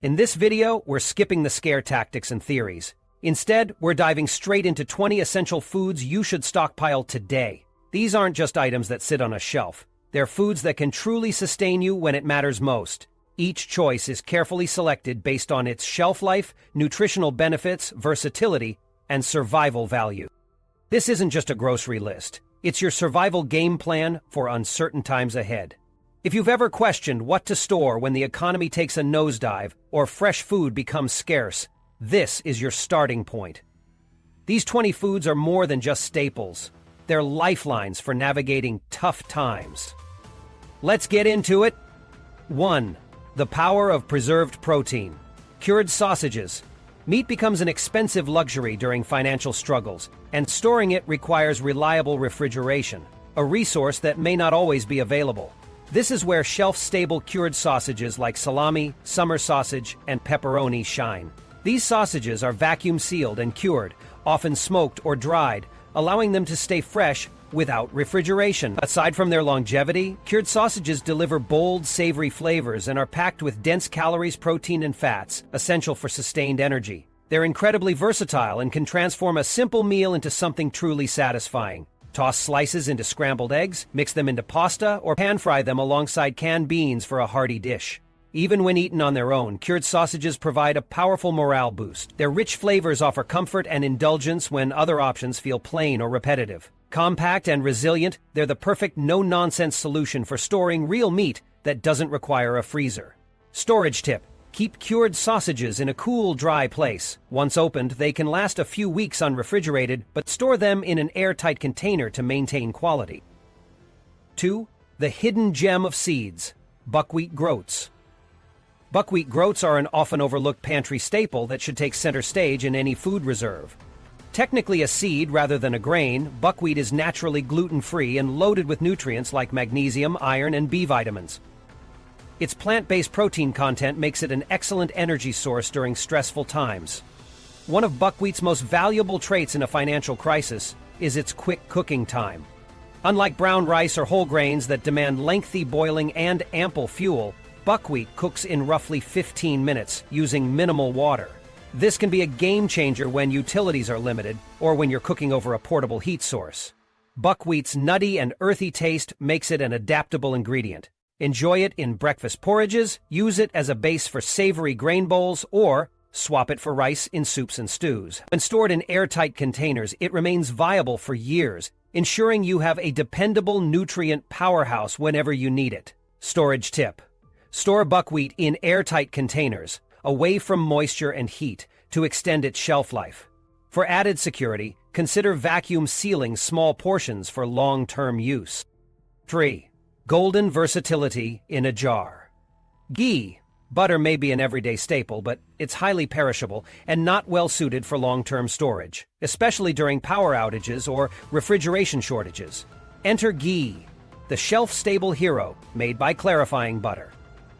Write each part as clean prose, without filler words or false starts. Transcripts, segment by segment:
In this video, we're skipping the scare tactics and theories. Instead, we're diving straight into 20 essential foods you should stockpile today. These aren't just items that sit on a shelf. They're foods that can truly sustain you when it matters most. Each choice is carefully selected based on its shelf life, nutritional benefits, versatility, and survival value. This isn't just a grocery list. It's your survival game plan for uncertain times ahead. If you've ever questioned what to store when the economy takes a nosedive or fresh food becomes scarce, this is your starting point. These 20 foods are more than just staples. They're lifelines for navigating tough times. Let's get into it. 1. The power of preserved protein. Cured sausages. Meat becomes an expensive luxury during financial struggles, and storing it requires reliable refrigeration, a resource that may not always be available. This is where shelf-stable cured sausages like salami, summer sausage, and pepperoni shine. These sausages are vacuum-sealed and cured, often smoked or dried, allowing them to stay fresh without refrigeration. Aside from their longevity, cured sausages deliver bold, savory flavors and are packed with dense calories, protein, and fats, essential for sustained energy. They're incredibly versatile and can transform a simple meal into something truly satisfying. Toss slices into scrambled eggs, mix them into pasta, or pan-fry them alongside canned beans for a hearty dish. Even when eaten on their own, cured sausages provide a powerful morale boost. Their rich flavors offer comfort and indulgence when other options feel plain or repetitive. Compact and resilient, they're the perfect no-nonsense solution for storing real meat that doesn't require a freezer. Storage tip. Keep cured sausages in a cool, dry place. Once opened, they can last a few weeks unrefrigerated, but store them in an airtight container to maintain quality. 2. The hidden gem of seeds. Buckwheat groats. Buckwheat groats are an often overlooked pantry staple that should take center stage in any food reserve. Technically a seed rather than a grain, buckwheat is naturally gluten-free and loaded with nutrients like magnesium, iron, and B vitamins. Its plant-based protein content makes it an excellent energy source during stressful times. One of buckwheat's most valuable traits in a financial crisis is its quick cooking time. Unlike brown rice or whole grains that demand lengthy boiling and ample fuel, buckwheat cooks in roughly 15 minutes using minimal water. This can be a game-changer when utilities are limited or when you're cooking over a portable heat source. Buckwheat's nutty and earthy taste makes it an adaptable ingredient. Enjoy it in breakfast porridges, use it as a base for savory grain bowls, or swap it for rice in soups and stews. When stored in airtight containers, it remains viable for years, ensuring you have a dependable nutrient powerhouse whenever you need it. Storage tip. Store buckwheat in airtight containers, away from moisture and heat, to extend its shelf life. For added security, consider vacuum sealing small portions for long-term use. 3. Golden versatility in a jar. Ghee. Butter may be an everyday staple, but it's highly perishable and not well suited for long-term storage, especially during power outages or refrigeration shortages. Enter ghee, the shelf-stable hero made by clarifying butter.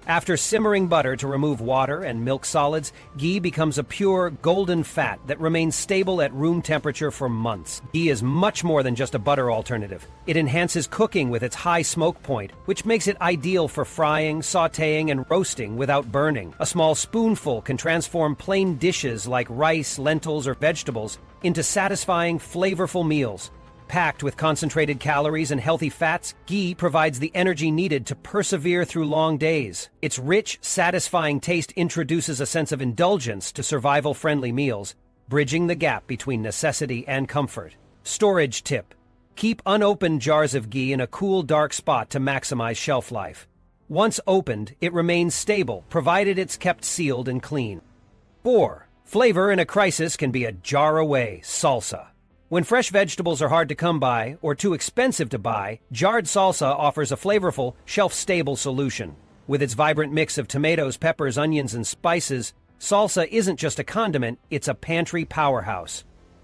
After simmering butter to remove water and milk solids, ghee becomes a pure, golden fat that remains stable at room temperature for months. Ghee is much more than just a butter alternative. It enhances cooking with its high smoke point, which makes it ideal for frying, sautéing, and roasting without burning. A small spoonful can transform plain dishes like rice, lentils, or vegetables into satisfying, flavorful meals. Packed with concentrated calories and healthy fats, ghee provides the energy needed to persevere through long days. Its rich, satisfying taste introduces a sense of indulgence to survival-friendly meals, bridging the gap between necessity and comfort. Storage tip. Keep unopened jars of ghee in a cool, dark spot to maximize shelf life. Once opened, it remains stable, provided it's kept sealed and clean. 4. Flavor in a crisis can be a jar away. Salsa. When fresh vegetables are hard to come by or too expensive to buy, jarred salsa offers a flavorful, shelf-stable solution. With its vibrant mix of tomatoes, peppers, onions, and spices, salsa isn't just a condiment, it's a pantry powerhouse.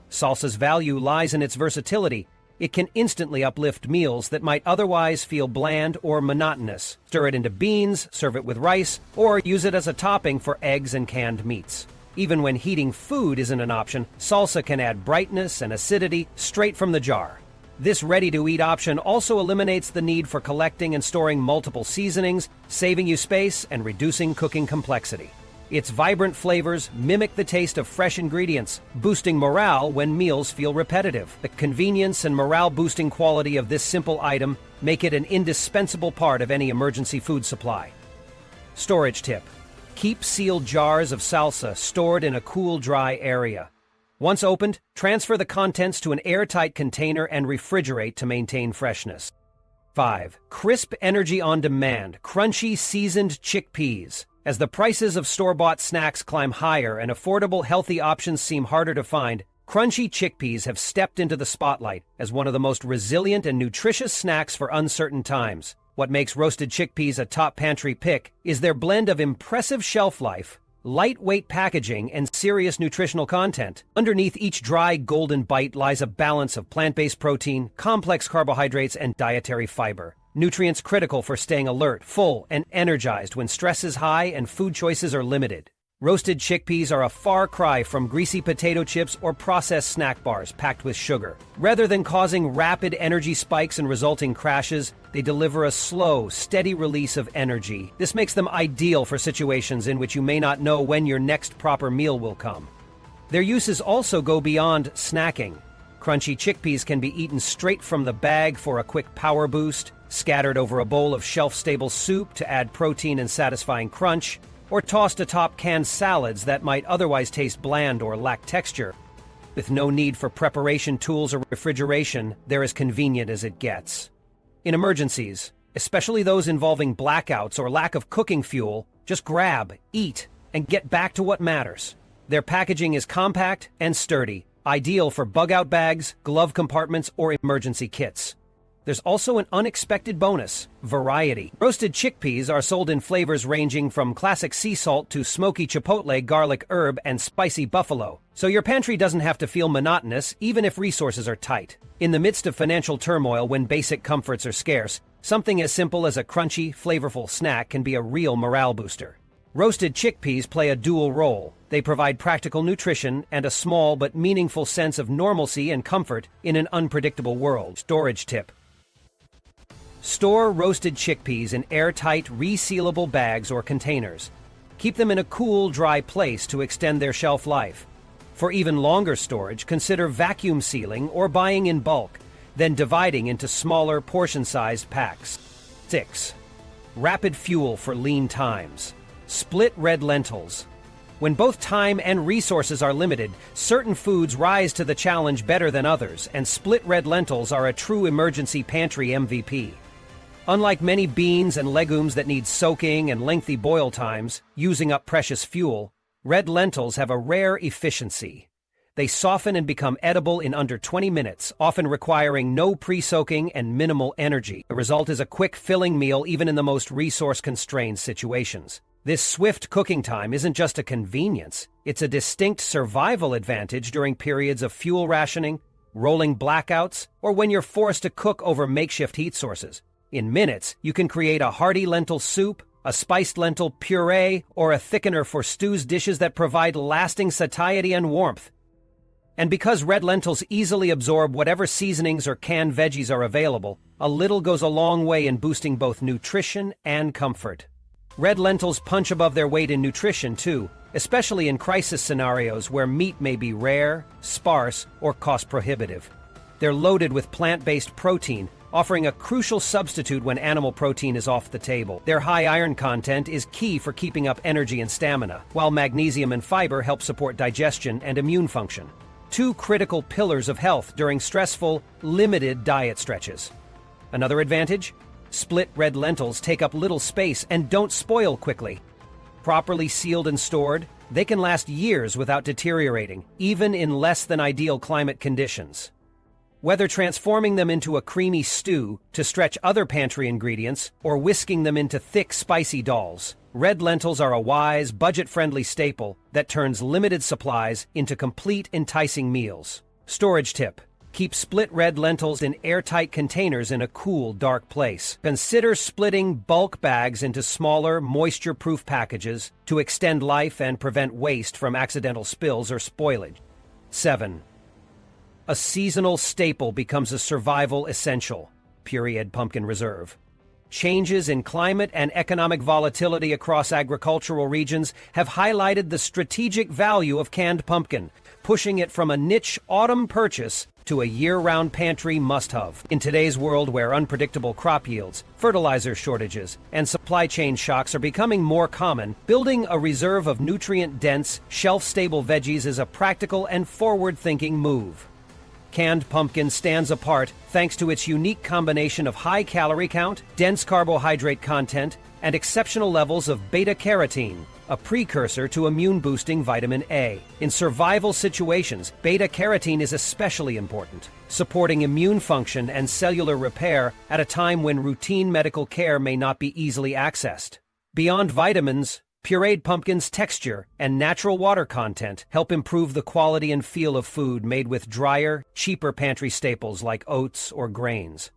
Salsa's value lies in its versatility. It can instantly uplift meals that might otherwise feel bland or monotonous. Stir it into beans, serve it with rice, or use it as a topping for eggs and canned meats. Even when heating food isn't an option, salsa can add brightness and acidity straight from the jar. This ready-to-eat option also eliminates the need for collecting and storing multiple seasonings, saving you space and reducing cooking complexity. Its vibrant flavors mimic the taste of fresh ingredients, boosting morale when meals feel repetitive. The convenience and morale-boosting quality of this simple item make it an indispensable part of any emergency food supply. Storage tip: keep sealed jars of salsa stored in a cool, dry area. Once opened, transfer the contents to an airtight container and refrigerate to maintain freshness. 5. Crisp energy on demand, crunchy seasoned chickpeas. As the prices of store-bought snacks climb higher and affordable, healthy options seem harder to find, crunchy chickpeas have stepped into the spotlight as one of the most resilient and nutritious snacks for uncertain times. What makes roasted chickpeas a top pantry pick is their blend of impressive shelf life, lightweight packaging, and serious nutritional content. Underneath each dry, golden bite lies a balance of plant-based protein, complex carbohydrates, and dietary fiber. Nutrients critical for staying alert, full, and energized when stress is high and food choices are limited. Roasted chickpeas are a far cry from greasy potato chips or processed snack bars packed with sugar. Rather than causing rapid energy spikes and resulting crashes, they deliver a slow, steady release of energy. This makes them ideal for situations in which you may not know when your next proper meal will come. Their uses also go beyond snacking. Crunchy chickpeas can be eaten straight from the bag for a quick power boost, scattered over a bowl of shelf-stable soup to add protein and satisfying crunch, or tossed atop canned salads that might otherwise taste bland or lack texture. With no need for preparation tools or refrigeration, they're as convenient as it gets. In emergencies, especially those involving blackouts or lack of cooking fuel, just grab, eat, and get back to what matters. Their packaging is compact and sturdy, ideal for bug-out bags, glove compartments, or emergency kits. There's also an unexpected bonus: variety. Roasted chickpeas are sold in flavors ranging from classic sea salt to smoky chipotle, garlic herb, and spicy buffalo. So your pantry doesn't have to feel monotonous, even if resources are tight. In the midst of financial turmoil, when basic comforts are scarce, something as simple as a crunchy, flavorful snack can be a real morale booster. Roasted chickpeas play a dual role. They provide practical nutrition and a small but meaningful sense of normalcy and comfort in an unpredictable world. Storage tip: store roasted chickpeas in airtight, resealable bags or containers. Keep them in a cool, dry place to extend their shelf life. For even longer storage, consider vacuum sealing or buying in bulk, then dividing into smaller, portion-sized packs. 6. Rapid fuel for lean times. Split red lentils. When both time and resources are limited, certain foods rise to the challenge better than others, and split red lentils are a true emergency pantry MVP. Unlike many beans and legumes that need soaking and lengthy boil times, using up precious fuel, red lentils have a rare efficiency. They soften and become edible in under 20 minutes, often requiring no pre-soaking and minimal energy. The result is a quick, filling meal even in the most resource-constrained situations. This swift cooking time isn't just a convenience, it's a distinct survival advantage during periods of fuel rationing, rolling blackouts, or when you're forced to cook over makeshift heat sources. In minutes, you can create a hearty lentil soup, a spiced lentil puree, or a thickener for stews, dishes that provide lasting satiety and warmth. And because red lentils easily absorb whatever seasonings or canned veggies are available, a little goes a long way in boosting both nutrition and comfort. Red lentils punch above their weight in nutrition, too, especially in crisis scenarios where meat may be rare, sparse, or cost-prohibitive. They're loaded with plant-based protein, offering a crucial substitute when animal protein is off the table. Their high iron content is key for keeping up energy and stamina, while magnesium and fiber help support digestion and immune function. Two critical pillars of health during stressful, limited diet stretches. Another advantage? Split red lentils take up little space and don't spoil quickly. Properly sealed and stored, they can last years without deteriorating, even in less than ideal climate conditions. Whether transforming them into a creamy stew to stretch other pantry ingredients or whisking them into thick, spicy dals, red lentils are a wise, budget-friendly staple that turns limited supplies into complete, enticing meals. Storage tip: keep split red lentils in airtight containers in a cool, dark place. Consider splitting bulk bags into smaller, moisture-proof packages to extend life and prevent waste from accidental spills or spoilage. 7. A seasonal staple becomes a survival essential. Pureed pumpkin reserve. changes in climate and economic volatility across agricultural regions have highlighted the strategic value of canned pumpkin, pushing it from a niche autumn purchase to a year-round pantry must-have. In today's world where unpredictable crop yields, fertilizer shortages, and supply chain shocks are becoming more common, building a reserve of nutrient-dense, shelf-stable veggies is a practical and forward-thinking move. Canned pumpkin stands apart thanks to its unique combination of high calorie count, dense carbohydrate content, and exceptional levels of beta-carotene, a precursor to immune-boosting vitamin A. In survival situations, beta-carotene is especially important, supporting immune function and cellular repair at a time when routine medical care may not be easily accessed. Beyond vitamins, pureed pumpkin's texture and natural water content help improve the quality and feel of food made with drier, cheaper pantry staples like oats or grains.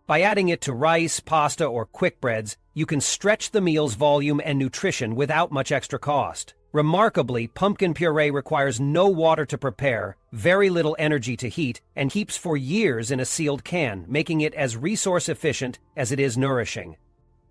By adding it to rice, pasta, or quick breads, you can stretch the meal's volume and nutrition without much extra cost. Remarkably, pumpkin puree requires no water to prepare, very little energy to heat, and keeps for years in a sealed can, making it as resource efficient as it is nourishing.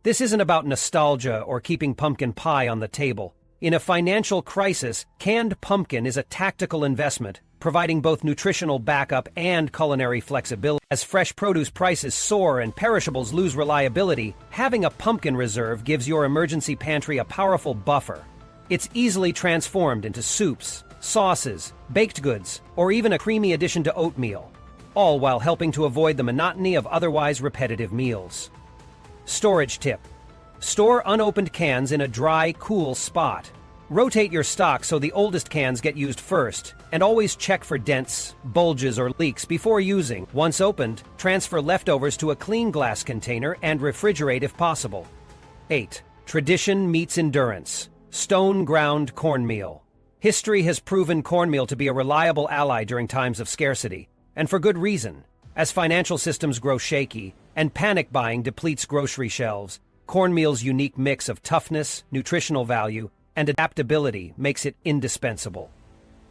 This isn't about nostalgia or keeping pumpkin pie on the table. In a financial crisis, canned pumpkin is a tactical investment, providing both nutritional backup and culinary flexibility. As fresh produce prices soar and perishables lose reliability, having a pumpkin reserve gives your emergency pantry a powerful buffer. It's easily transformed into soups, sauces, baked goods, or even a creamy addition to oatmeal, all while helping to avoid the monotony of otherwise repetitive meals. Storage tip: store unopened cans in a dry, cool spot. Rotate your stock so the oldest cans get used first, and always check for dents, bulges, or leaks before using. Once opened, transfer leftovers to a clean glass container and refrigerate if possible. 8. Tradition meets endurance. Stone ground cornmeal. History has proven cornmeal to be a reliable ally during times of scarcity, and for good reason. As financial systems grow shaky and panic buying depletes grocery shelves, cornmeal's unique mix of toughness, nutritional value, and adaptability makes it indispensable.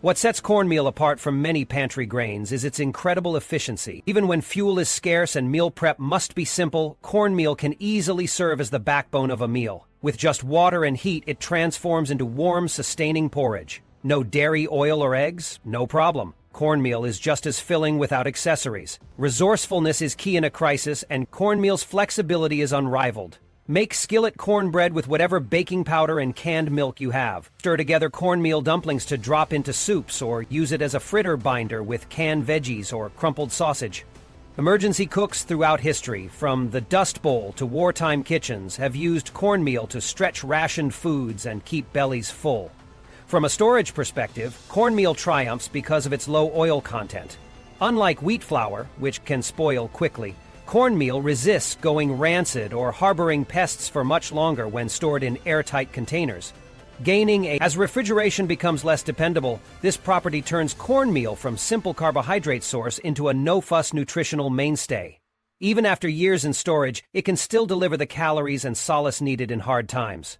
What sets cornmeal apart from many pantry grains is its incredible efficiency. Even when fuel is scarce and meal prep must be simple, cornmeal can easily serve as the backbone of a meal. With just water and heat, it transforms into warm, sustaining porridge. No dairy, oil, or eggs? No problem. Cornmeal is just as filling without accessories. Resourcefulness is key in a crisis, and cornmeal's flexibility is unrivaled. Make skillet cornbread with whatever baking powder and canned milk you have. Stir together cornmeal dumplings to drop into soups, or use it as a fritter binder with canned veggies or crumpled sausage. Emergency cooks throughout history, from the Dust Bowl to wartime kitchens, have used cornmeal to stretch rationed foods and keep bellies full. From a storage perspective, cornmeal triumphs because of its low oil content. Unlike wheat flour, which can spoil quickly, cornmeal resists going rancid or harboring pests for much longer when stored in airtight containers. As refrigeration becomes less dependable, this property turns cornmeal from simple carbohydrate source into a no-fuss nutritional mainstay. Even after years in storage, it can still deliver the calories and solace needed in hard times.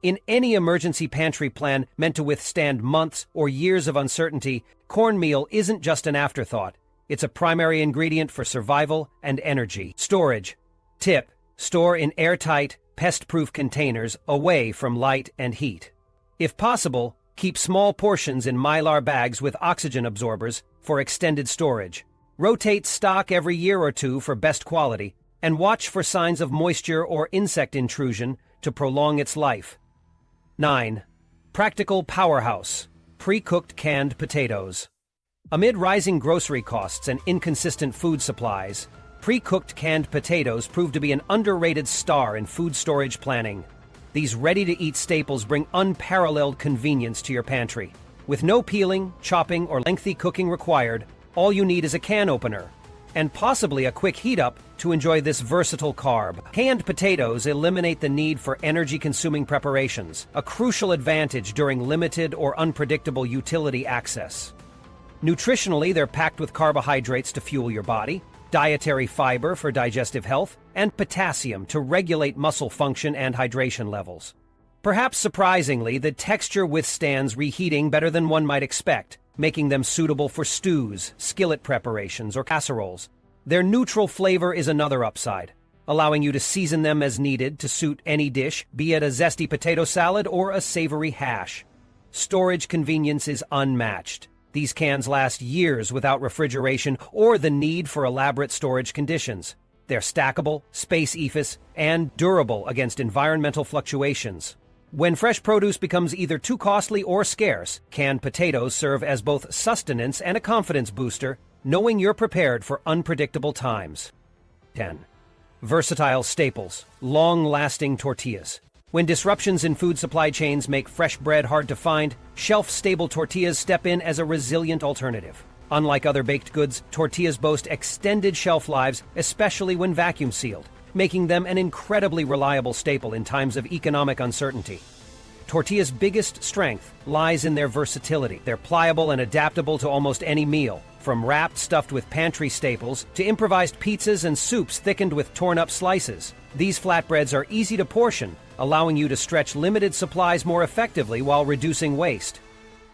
In any emergency pantry plan meant to withstand months or years of uncertainty, cornmeal isn't just an afterthought. It's a primary ingredient for survival and energy. Storage. Tip: store in airtight, pest-proof containers away from light and heat. If possible, keep small portions in Mylar bags with oxygen absorbers for extended storage. Rotate stock every year or two for best quality, and watch for signs of moisture or insect intrusion to prolong its life. 9. Practical powerhouse. Pre-cooked canned potatoes. Amid rising grocery costs and inconsistent food supplies, pre-cooked canned potatoes prove to be an underrated star in food storage planning. These ready-to-eat staples bring unparalleled convenience to your pantry. With no peeling, chopping, or lengthy cooking required, all you need is a can opener, and possibly a quick heat-up to enjoy this versatile carb. Canned potatoes eliminate the need for energy-consuming preparations, a crucial advantage during limited or unpredictable utility access. Nutritionally, they're packed with carbohydrates to fuel your body, dietary fiber for digestive health, and potassium to regulate muscle function and hydration levels. Perhaps surprisingly, the texture withstands reheating better than one might expect, making them suitable for stews, skillet preparations, or casseroles. Their neutral flavor is another upside, allowing you to season them as needed to suit any dish, be it a zesty potato salad or a savory hash. Storage convenience is unmatched. These cans last years without refrigeration or the need for elaborate storage conditions. They're stackable, space-efficient, and durable against environmental fluctuations. When fresh produce becomes either too costly or scarce, canned potatoes serve as both sustenance and a confidence booster, knowing you're prepared for unpredictable times. 10. Versatile staples, long-lasting tortillas. When disruptions in food supply chains make fresh bread hard to find, shelf-stable tortillas step in as a resilient alternative. Unlike other baked goods, tortillas boast extended shelf lives, especially when vacuum-sealed, making them an incredibly reliable staple in times of economic uncertainty. Tortillas' biggest strength lies in their versatility. They're pliable and adaptable to almost any meal, from wrapped stuffed with pantry staples to improvised pizzas and soups thickened with torn-up slices. These flatbreads are easy to portion, allowing you to stretch limited supplies more effectively while reducing waste.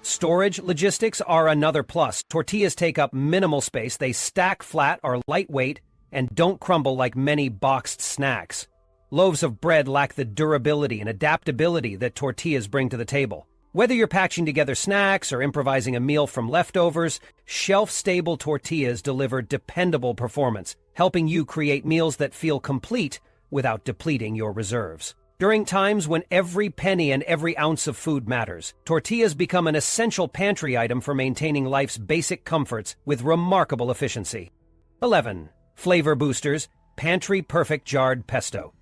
Storage logistics are another plus. Tortillas take up minimal space, they stack flat, are lightweight, and don't crumble like many boxed snacks. Loaves of bread lack the durability and adaptability that tortillas bring to the table. Whether you're patching together snacks or improvising a meal from leftovers, shelf-stable tortillas deliver dependable performance, helping you create meals that feel complete without depleting your reserves. During times when every penny and every ounce of food matters, tortillas become an essential pantry item for maintaining life's basic comforts with remarkable efficiency. 11. Flavor boosters, pantry-perfect jarred pesto.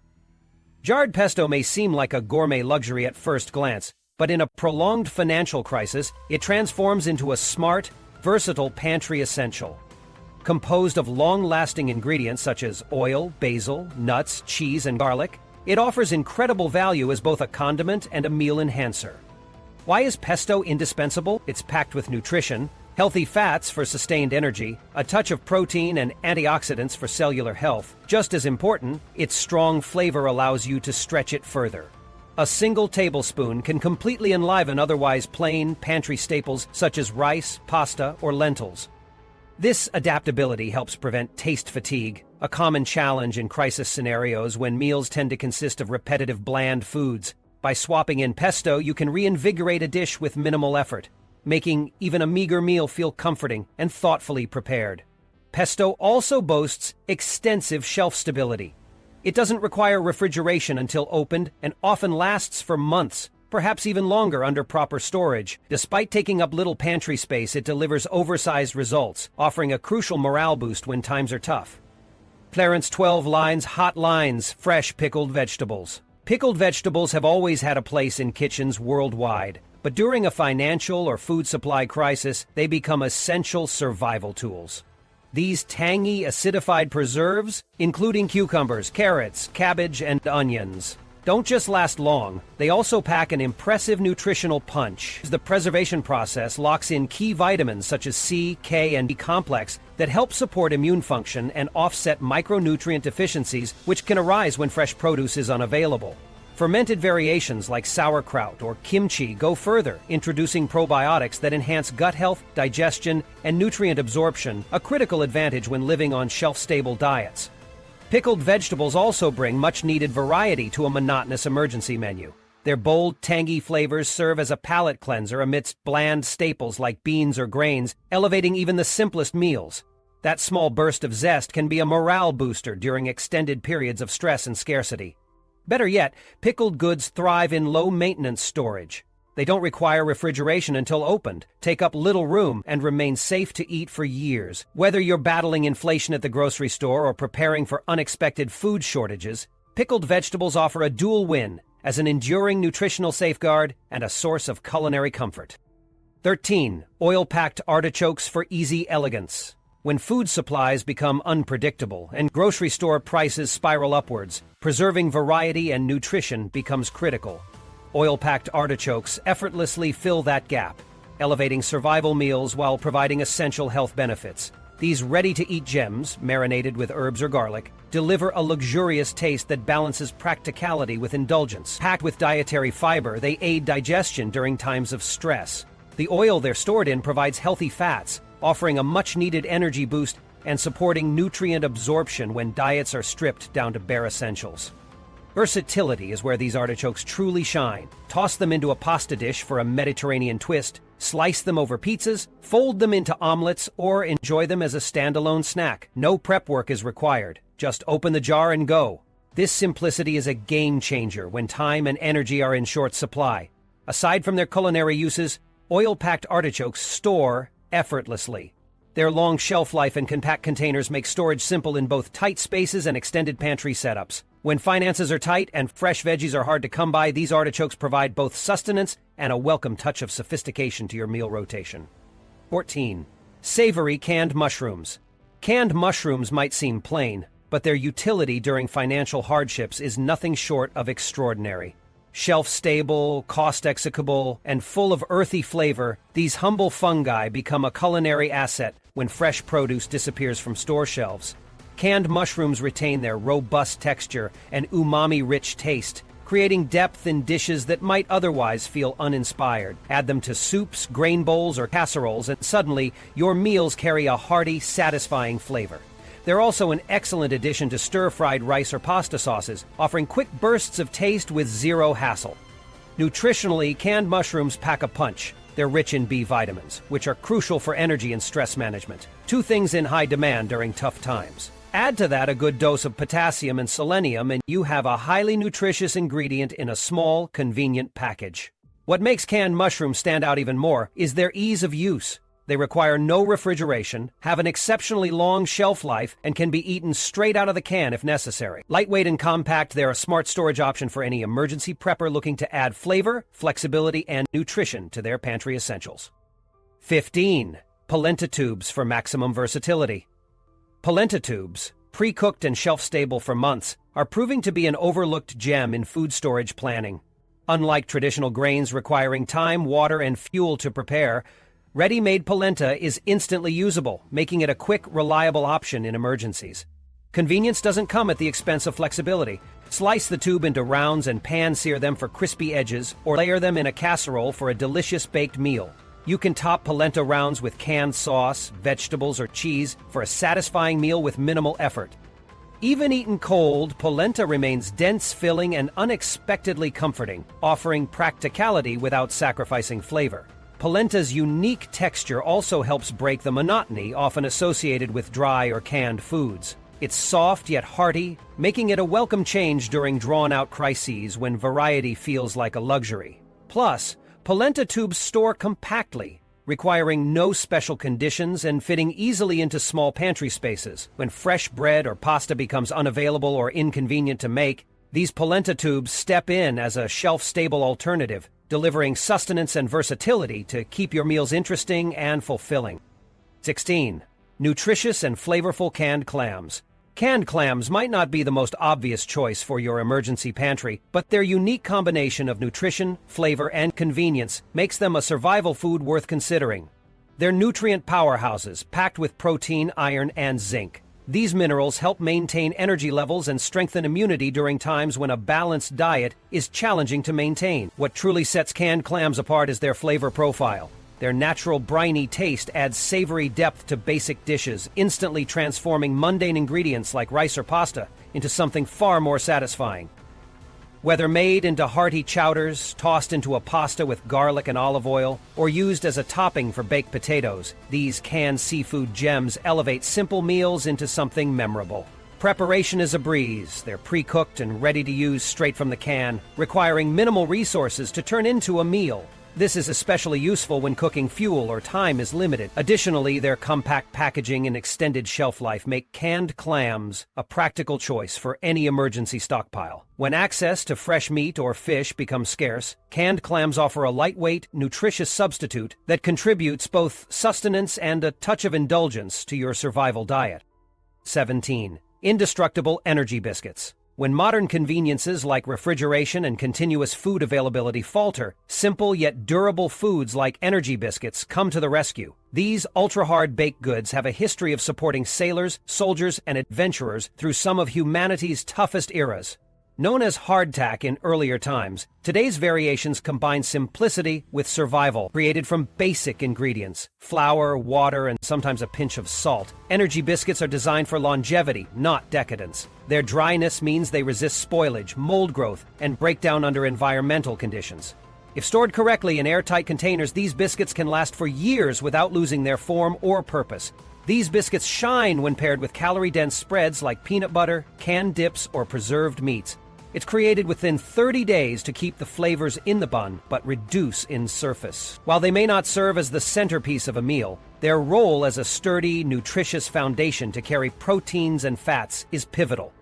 Jarred pesto may seem like a gourmet luxury at first glance, but in a prolonged financial crisis, it transforms into a smart, versatile pantry essential. Composed of long-lasting ingredients such as oil, basil, nuts, cheese, and garlic, it offers incredible value as both a condiment and a meal enhancer. Why is pesto indispensable? It's packed with nutrition, healthy fats for sustained energy, a touch of protein and antioxidants for cellular health. Just as important, its strong flavor allows you to stretch it further. A single tablespoon can completely enliven otherwise plain pantry staples such as rice, pasta, or lentils. This adaptability helps prevent taste fatigue, a common challenge in crisis scenarios when meals tend to consist of repetitive bland foods. By swapping in pesto, you can reinvigorate a dish with minimal effort, making even a meager meal feel comforting and thoughtfully prepared. Pesto also boasts extensive shelf stability. It doesn't require refrigeration until opened and often lasts for months, perhaps even longer under proper storage. Despite taking up little pantry space, it delivers oversized results, offering a crucial morale boost when times are tough. Clarence 12 lines, hot lines, fresh pickled vegetables. Pickled vegetables have always had a place in kitchens worldwide, but during a financial or food supply crisis, they become essential survival tools. These tangy, acidified preserves, including cucumbers, carrots, cabbage, and onions, don't just last long, they also pack an impressive nutritional punch. The preservation process locks in key vitamins such as C, K, and B complex that help support immune function and offset micronutrient deficiencies which can arise when fresh produce is unavailable. Fermented variations like sauerkraut or kimchi go further, introducing probiotics that enhance gut health, digestion, and nutrient absorption, a critical advantage when living on shelf-stable diets. Pickled vegetables also bring much-needed variety to a monotonous emergency menu. Their bold, tangy flavors serve as a palate cleanser amidst bland staples like beans or grains, elevating even the simplest meals. That small burst of zest can be a morale booster during extended periods of stress and scarcity. Better yet, pickled goods thrive in low-maintenance storage. They don't require refrigeration until opened, take up little room, and remain safe to eat for years. Whether you're battling inflation at the grocery store or preparing for unexpected food shortages, pickled vegetables offer a dual win as an enduring nutritional safeguard and a source of culinary comfort. 13. Oil-packed artichokes for easy elegance. When food supplies become unpredictable and grocery store prices spiral upwards, preserving variety and nutrition becomes critical. Oil-packed artichokes effortlessly fill that gap, elevating survival meals while providing essential health benefits. These ready-to-eat gems, marinated with herbs or garlic, deliver a luxurious taste that balances practicality with indulgence. Packed with dietary fiber, they aid digestion during times of stress. The oil they're stored in provides healthy fats, offering a much-needed energy boost and supporting nutrient absorption when diets are stripped down to bare essentials. Versatility is where these artichokes truly shine. Toss them into a pasta dish for a Mediterranean twist, slice them over pizzas, fold them into omelets, or enjoy them as a standalone snack. No prep work is required. Just open the jar and go. This simplicity is a game changer when time and energy are in short supply. Aside from their culinary uses, oil-packed artichokes store effortlessly. Their long shelf life and compact containers make storage simple in both tight spaces and extended pantry setups. When finances are tight and fresh veggies are hard to come by, these artichokes provide both sustenance and a welcome touch of sophistication to your meal rotation. 14. Savory canned mushrooms. Canned mushrooms might seem plain, but their utility during financial hardships is nothing short of extraordinary. Shelf-stable, cost-execrable, and full of earthy flavor, these humble fungi become a culinary asset when fresh produce disappears from store shelves. Canned mushrooms retain their robust texture and umami-rich taste, creating depth in dishes that might otherwise feel uninspired. Add them to soups, grain bowls, or casseroles, and suddenly your meals carry a hearty, satisfying flavor. They're also an excellent addition to stir-fried rice or pasta sauces, offering quick bursts of taste with zero hassle. Nutritionally, canned mushrooms pack a punch. They're rich in B vitamins, which are crucial for energy and stress management, two things in high demand during tough times. Add to that a good dose of potassium and selenium, and you have a highly nutritious ingredient in a small, convenient package. What makes canned mushrooms stand out even more is their ease of use. They require no refrigeration, have an exceptionally long shelf life, and can be eaten straight out of the can if necessary. Lightweight and compact, they're a smart storage option for any emergency prepper looking to add flavor, flexibility, and nutrition to their pantry essentials. 15. Palenta tubes for maximum versatility. Palenta tubes, pre-cooked and shelf-stable for months, are proving to be an overlooked gem in food storage planning. Unlike traditional grains requiring time, water, and fuel to prepare, ready-made polenta is instantly usable, making it a quick, reliable option in emergencies. Convenience doesn't come at the expense of flexibility. Slice the tube into rounds and pan-sear them for crispy edges, or layer them in a casserole for a delicious baked meal. You can top polenta rounds with canned sauce, vegetables, or cheese for a satisfying meal with minimal effort. Even eaten cold, polenta remains dense, filling, and unexpectedly comforting, offering practicality without sacrificing flavor. Polenta's unique texture also helps break the monotony often associated with dry or canned foods. It's soft yet hearty, making it a welcome change during drawn-out crises when variety feels like a luxury. Plus, polenta tubes store compactly, requiring no special conditions and fitting easily into small pantry spaces. When fresh bread or pasta becomes unavailable or inconvenient to make, these polenta tubes step in as a shelf-stable alternative, delivering sustenance and versatility to keep your meals interesting and fulfilling. 16. Nutritious and flavorful canned clams. Canned clams might not be the most obvious choice for your emergency pantry, but their unique combination of nutrition, flavor, and convenience makes them a survival food worth considering. They're nutrient powerhouses packed with protein, iron, and zinc. These minerals help maintain energy levels and strengthen immunity during times when a balanced diet is challenging to maintain. What truly sets canned clams apart is their flavor profile. Their natural briny taste adds savory depth to basic dishes, instantly transforming mundane ingredients like rice or pasta into something far more satisfying. Whether made into hearty chowders, tossed into a pasta with garlic and olive oil, or used as a topping for baked potatoes, these canned seafood gems elevate simple meals into something memorable. Preparation is a breeze. They're pre-cooked and ready to use straight from the can, requiring minimal resources to turn into a meal. This is especially useful when cooking fuel or time is limited. Additionally, their compact packaging and extended shelf life make canned clams a practical choice for any emergency stockpile. When access to fresh meat or fish becomes scarce, canned clams offer a lightweight, nutritious substitute that contributes both sustenance and a touch of indulgence to your survival diet. 17. Indestructible energy biscuits. When modern conveniences like refrigeration and continuous food availability falter, simple yet durable foods like energy biscuits come to the rescue. These ultra-hard baked goods have a history of supporting sailors, soldiers, and adventurers through some of humanity's toughest eras. Known as hardtack in earlier times, today's variations combine simplicity with survival, created from basic ingredients: flour, water, and sometimes a pinch of salt. Energy biscuits are designed for longevity, not decadence. Their dryness means they resist spoilage, mold growth, and break down under environmental conditions. If stored correctly in airtight containers, these biscuits can last for years without losing their form or purpose. These biscuits shine when paired with calorie-dense spreads like peanut butter, canned dips, or preserved meats. It's created within 30 days to keep the flavors in the bun, but reduce in surface. While they may not serve as the centerpiece of a meal, their role as a sturdy, nutritious foundation to carry proteins and fats is pivotal.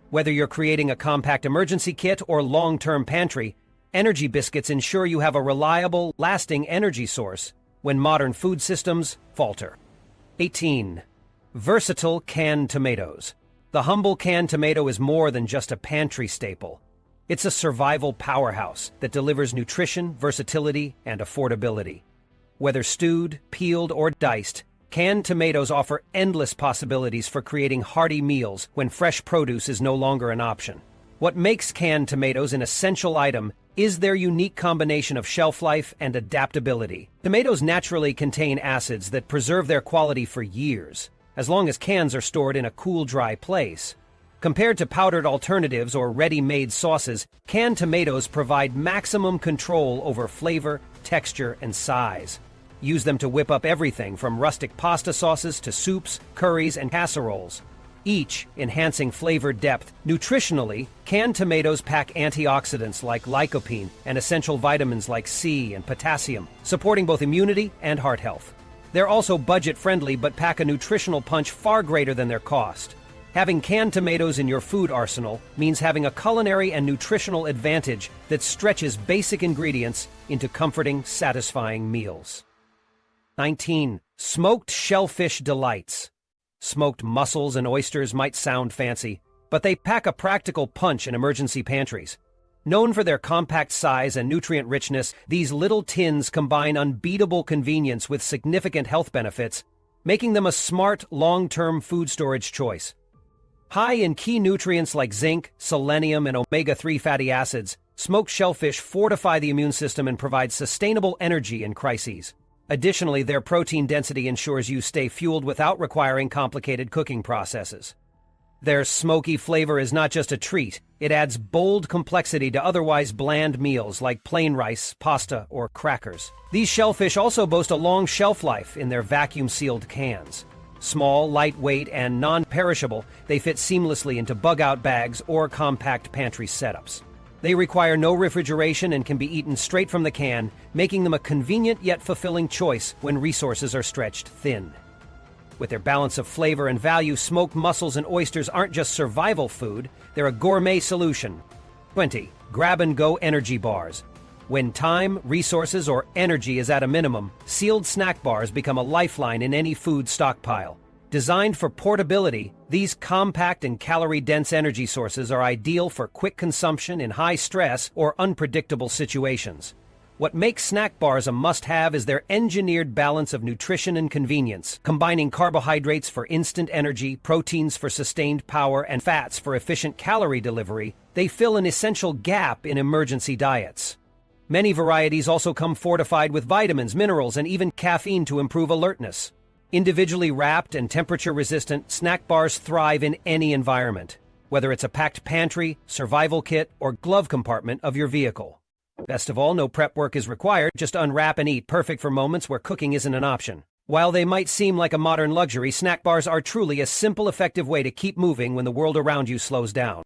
Whether you're creating a compact emergency kit or long-term pantry, energy biscuits ensure you have a reliable, lasting energy source when modern food systems falter. 18. Versatile canned tomatoes. The humble canned tomato is more than just a pantry staple. It's a survival powerhouse that delivers nutrition, versatility, and affordability. Whether stewed, peeled, or diced, canned tomatoes offer endless possibilities for creating hearty meals when fresh produce is no longer an option. What makes canned tomatoes an essential item is their unique combination of shelf life and adaptability. Tomatoes naturally contain acids that preserve their quality for years, as long as cans are stored in a cool, dry place. Compared to powdered alternatives or ready-made sauces, canned tomatoes provide maximum control over flavor, texture, and size. Use them to whip up everything from rustic pasta sauces to soups, curries, and casseroles, each enhancing flavor depth. Nutritionally, canned tomatoes pack antioxidants like lycopene and essential vitamins like C and potassium, supporting both immunity and heart health. They're also budget-friendly but pack a nutritional punch far greater than their cost. Having canned tomatoes in your food arsenal means having a culinary and nutritional advantage that stretches basic ingredients into comforting, satisfying meals. 19. Smoked shellfish delights. Smoked mussels and oysters might sound fancy, but they pack a practical punch in emergency pantries. Known for their compact size and nutrient richness, these little tins combine unbeatable convenience with significant health benefits, making them a smart, long-term food storage choice. High in key nutrients like zinc, selenium, and omega-3 fatty acids, smoked shellfish fortify the immune system and provide sustainable energy in crises. Additionally, their protein density ensures you stay fueled without requiring complicated cooking processes. Their smoky flavor is not just a treat, it adds bold complexity to otherwise bland meals like plain rice, pasta, or crackers. These shellfish also boast a long shelf life in their vacuum-sealed cans. Small, lightweight, and non-perishable, they fit seamlessly into bug-out bags or compact pantry setups. They require no refrigeration and can be eaten straight from the can, making them a convenient yet fulfilling choice when resources are stretched thin. With their balance of flavor and value, smoked mussels and oysters aren't just survival food, they're a gourmet solution. 20. Grab-and-go energy bars. When time, resources, or energy is at a minimum, sealed snack bars become a lifeline in any food stockpile. Designed for portability, these compact and calorie-dense energy sources are ideal for quick consumption in high-stress or unpredictable situations. What makes snack bars a must-have is their engineered balance of nutrition and convenience, combining carbohydrates for instant energy, proteins for sustained power, and fats for efficient calorie delivery. They fill an essential gap in emergency diets. Many varieties also come fortified with vitamins, minerals, and even caffeine to improve alertness. Individually wrapped and temperature-resistant, snack bars thrive in any environment, whether it's a packed pantry, survival kit, or glove compartment of your vehicle. Best of all, no prep work is required, just unwrap and eat, perfect for moments where cooking isn't an option. While they might seem like a modern luxury, snack bars are truly a simple, effective way to keep moving when the world around you slows down.